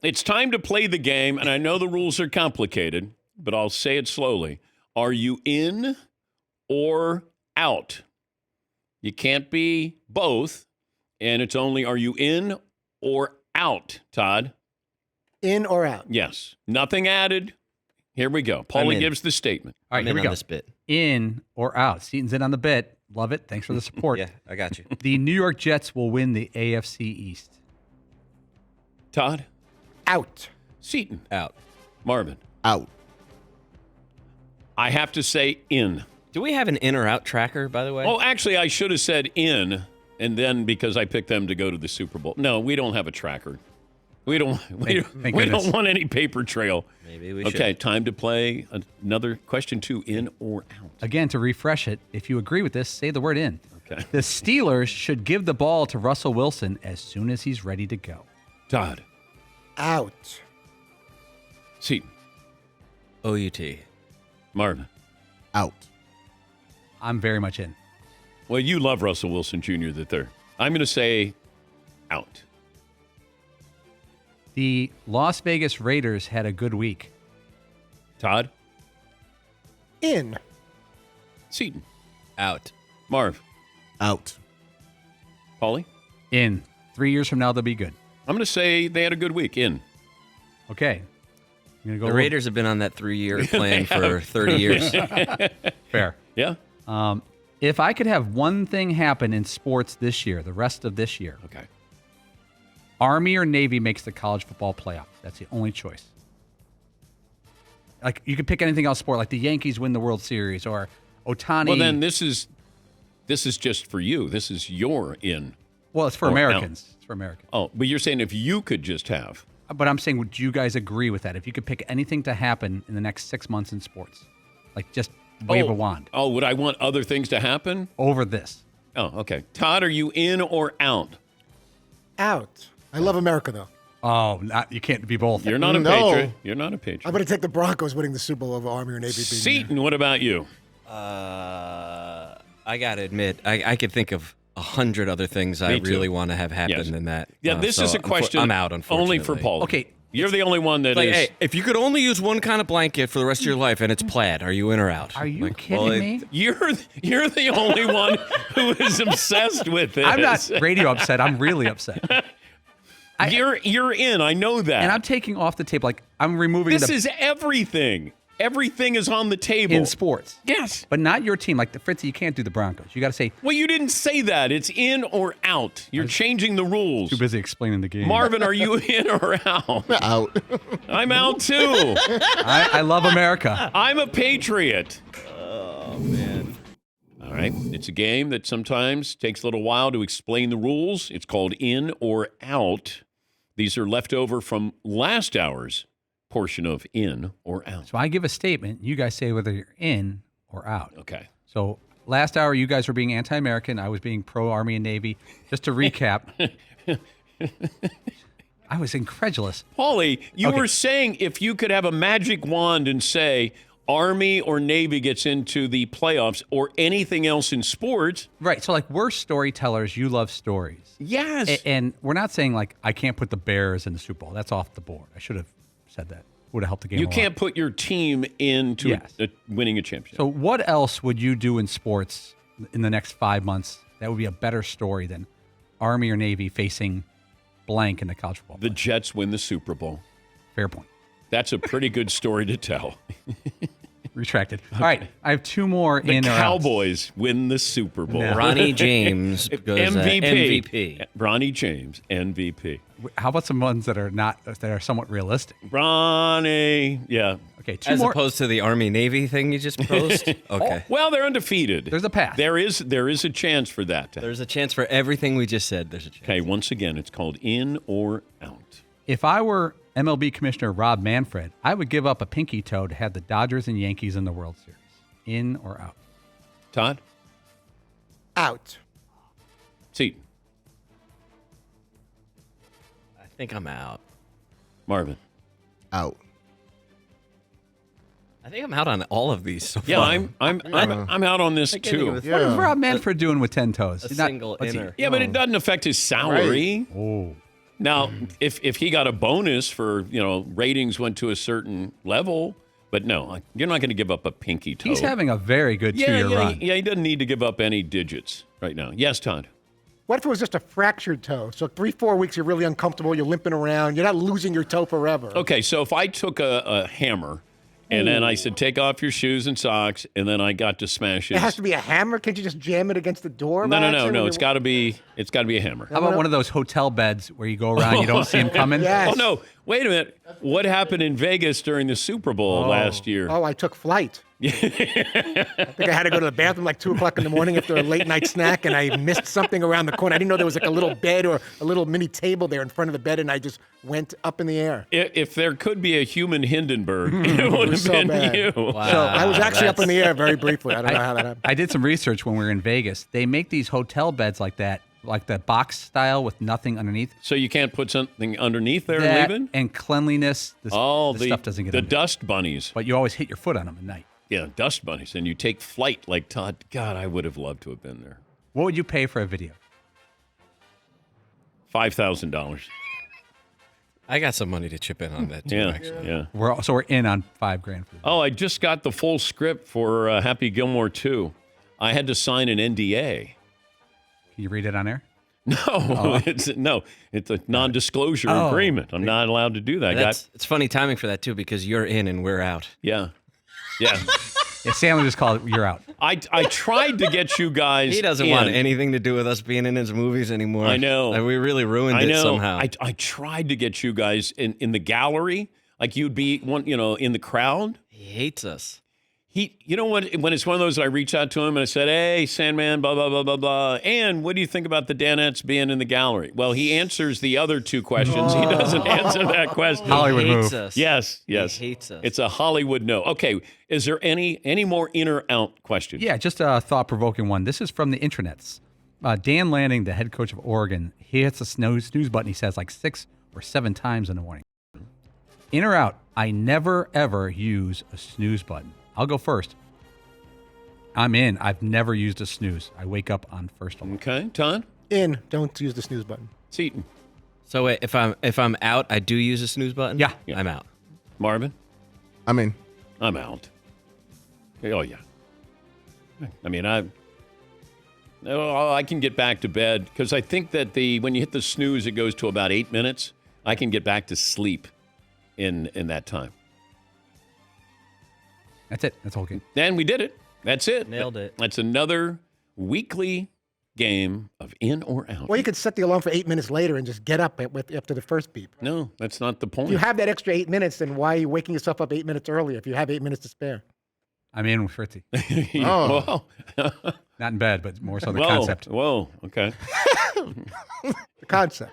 It's time to play the game, and I know the rules are complicated, but I'll say it slowly. Are you in or out? You can't be both, and it's only are you in or out, Todd? In or out? Yes. Nothing added. Here we go. Paulie gives the statement. All right, here we go. This bit. In or out. Seaton's in on the bit. Love it. Thanks for the support. Yeah, I got you. The New York Jets will win the AFC East. Todd? Out. Seaton? Out. Marvin? Out. I have to say in. Do we have an in or out tracker, by the way? Oh, actually, I should have said in, and then because I picked them to go to the Super Bowl. No, we don't have a tracker. We don't want any paper trail. Maybe we should. Okay, time to play another question 2, in or out. Again, to refresh it, if you agree with this, say the word in. Okay. The Steelers should give the ball to Russell Wilson as soon as he's ready to go. Todd? Out. Seaton? OUT. Marvin? Out. I'm very much in. Well, you love Russell Wilson Jr. the third. I'm going to say out. The Las Vegas Raiders had a good week. Todd? In. Seaton? Out. Marv? Out. Paulie? In. 3 years from now, they'll be good. I'm going to say they had a good week. In. Okay. I'm gonna go The Raiders have been on that 3-year plan for 30 years. Fair. Yeah? If I could have one thing happen in sports this year, the rest of this year, Okay. Army or Navy makes the college football playoff. That's the only choice. Like, you could pick anything else sport, like the Yankees win the World Series or Ohtani. Well, then this is just for you. This is your in. Well, it's for or Americans. out. It's for Americans. Oh, but you're saying if you could just have. But I'm saying, would you guys agree with that? If you could pick anything to happen in the next 6 months in sports, like just wave a wand Oh, would I want other things to happen? over this. Oh, okay. Todd, are you in or out? Out. I love America, though. Oh, you can't be both. You're not a No. patriot. You're not a patriot. I'm going to take the Broncos winning the Super Bowl over Army or Navy beating them. Seaton, what about you? I got to admit, I could think of 100 other things I Me too. really want to have happen Yes. than that. Yeah, this So is a question I'm out, unfortunately. only for Paul. Okay. You're the only one that Like, is. hey, if you could only use one kind of blanket for the rest of your life and it's plaid, are you in or out? Are you Like, kidding well, me? You're the only one who is obsessed with this. I'm not radio upset. I'm really upset. You're in. I know that. And I'm taking off the table. Like, I'm removing This is everything. Everything is on the table. in sports. Yes. But not your team. Like, Fritzy, you can't do the Broncos. You got to say, Well, you didn't say that. It's in or out. You're changing the rules. too busy explaining the game. Marvin, are you in or out? Out. I'm out too. I love America. I'm a patriot. Oh, man. All right. It's a game that sometimes takes a little while to explain the rules. It's called in or out. These are left over from last hour's portion of in or out. So I give a statement. You guys say whether you're in or out. Okay. So last hour, you guys were being anti-American. I was being pro-Army and Navy. Just to recap, I was incredulous. Paulie, you Okay. were saying if you could have a magic wand and say Army or Navy gets into the playoffs or anything else in sports. Right. So, like, we're storytellers. You love stories. Yes. And we're not saying, like, I can't put the Bears in the Super Bowl. That's off the board. I should have said that. Would have helped the game You a lot. can't put your team into Yes. winning a championship. So what else would you do in sports in the next 5 months that would be a better story than Army or Navy facing blank in the college football? The Jets win the Super Bowl. Fair point. That's a pretty good story to tell. Retracted. All right. I have two more The in or out. Cowboys win the Super Bowl. No. Ronnie James goes MVP. Ronnie James, MVP. How about some ones that are not that are somewhat realistic? Ronnie, yeah. Okay, two As more. opposed to the Army Navy thing you just posed? Okay. Well, they're undefeated. There's a path. There is a chance for that. There's a chance for everything we just said. There's a chance. Okay, once again, it's called in or out. If I were MLB Commissioner Rob Manfred, I would give up a pinky toe to have the Dodgers and Yankees in the World Series. In or out? Todd? Out. Seaton? I think I'm out. Marvin? Out. I think I'm out on all of these so Yeah, far. I'm out on this I can't think too. of What is Rob Manfred doing with 10 toes? a He's not- single let's see. inner. Yeah, but it doesn't affect his salary. Oh. Now, if he got a bonus for, ratings went to a certain level, but no, you're not going to give up a pinky toe. He's having a very good 2-year run. Yeah, he doesn't need to give up any digits right now. Yes, Todd. What if it was just a fractured toe? So 3-4 weeks, you're really uncomfortable. You're limping around. You're not losing your toe forever. Okay, so if I took a hammer and then I said, take off your shoes and socks, and then I got to smash it. It has to be a hammer. Can't you just jam it against the door? No. It's got to be a hammer. How about one of those hotel beds where you go around, you don't see him coming? Yes. Oh no! Wait a minute. What happened in Vegas during the Super Bowl last year? Oh, I took flight. I think I had to go to the bathroom like 2 o'clock in the morning after a late night snack, and I missed something around the corner. I didn't know there was like a little bed or a little mini table there in front of the bed, and I just went up in the air. If there could be a human Hindenburg, it would have so been bad. you. Wow. So I was actually up in the air very briefly. I don't know how that happened. I did some research when we were in Vegas. They make these hotel beds like that, like the box style with nothing underneath. So you can't put something underneath there That and leave it? and cleanliness. The stuff doesn't get the under. dust bunnies. But you always hit your foot on them at night. Yeah, dust bunnies, and you take flight like Todd. God, I would have loved to have been there. What would you pay for a video? $5,000. I got some money to chip in on that too. Yeah, Actually. yeah. We're in on $5,000 for the video. Oh, I just got the full script for Happy Gilmore 2. I had to sign an NDA. Can you read it on air? No, it's a non-disclosure agreement. I'm not allowed to do that. It's funny timing for that too because you're in and we're out. Yeah. Yeah, Sam would just call it, you're out. I tried to get you guys. He doesn't want anything to do with us being in his movies anymore. I know. Like, we really ruined it somehow. I tried to get you guys in the gallery, like you'd be in the crowd. He hates us. You know what? When it's one of those, I reach out to him and I said, "Hey, Sandman, blah blah blah blah blah." And what do you think about the Danettes being in the gallery? Well, he answers the other two questions. He doesn't answer that question. Hollywood He hates move. us. Yes. He hates us. It's a Hollywood no. Okay, is there any more in or out questions? Yeah, just a thought-provoking one. This is from the intranets. Dan Lanning, the head coach of Oregon, he hits the snooze button, he says, like 6 or 7 times in the morning. In or out, I never, ever use a snooze button. I'll go first. I'm in. I've never used a snooze. I wake up on first alarm. Okay, Todd, In. Don't use the snooze button. Seton, So wait, if I'm out, I do use a snooze button? Yeah. I'm out. Marvin, I mean, I'm out. Oh yeah. I mean, I can get back to bed because I think that when you hit the snooze, it goes to about 8 minutes. I can get back to sleep in that time. That's it. That's all good. And we did it. That's it. Nailed it. That's another weekly game of in or out. Well, you could set the alarm for 8 minutes later and just get up after the first beep. No, that's not the point. If you have that extra 8 minutes, then why are you waking yourself up 8 minutes earlier if you have 8 minutes to spare? I'm in with Fritzy. Oh. Not in bed, but more so the Whoa. concept. Whoa. Okay. The concept.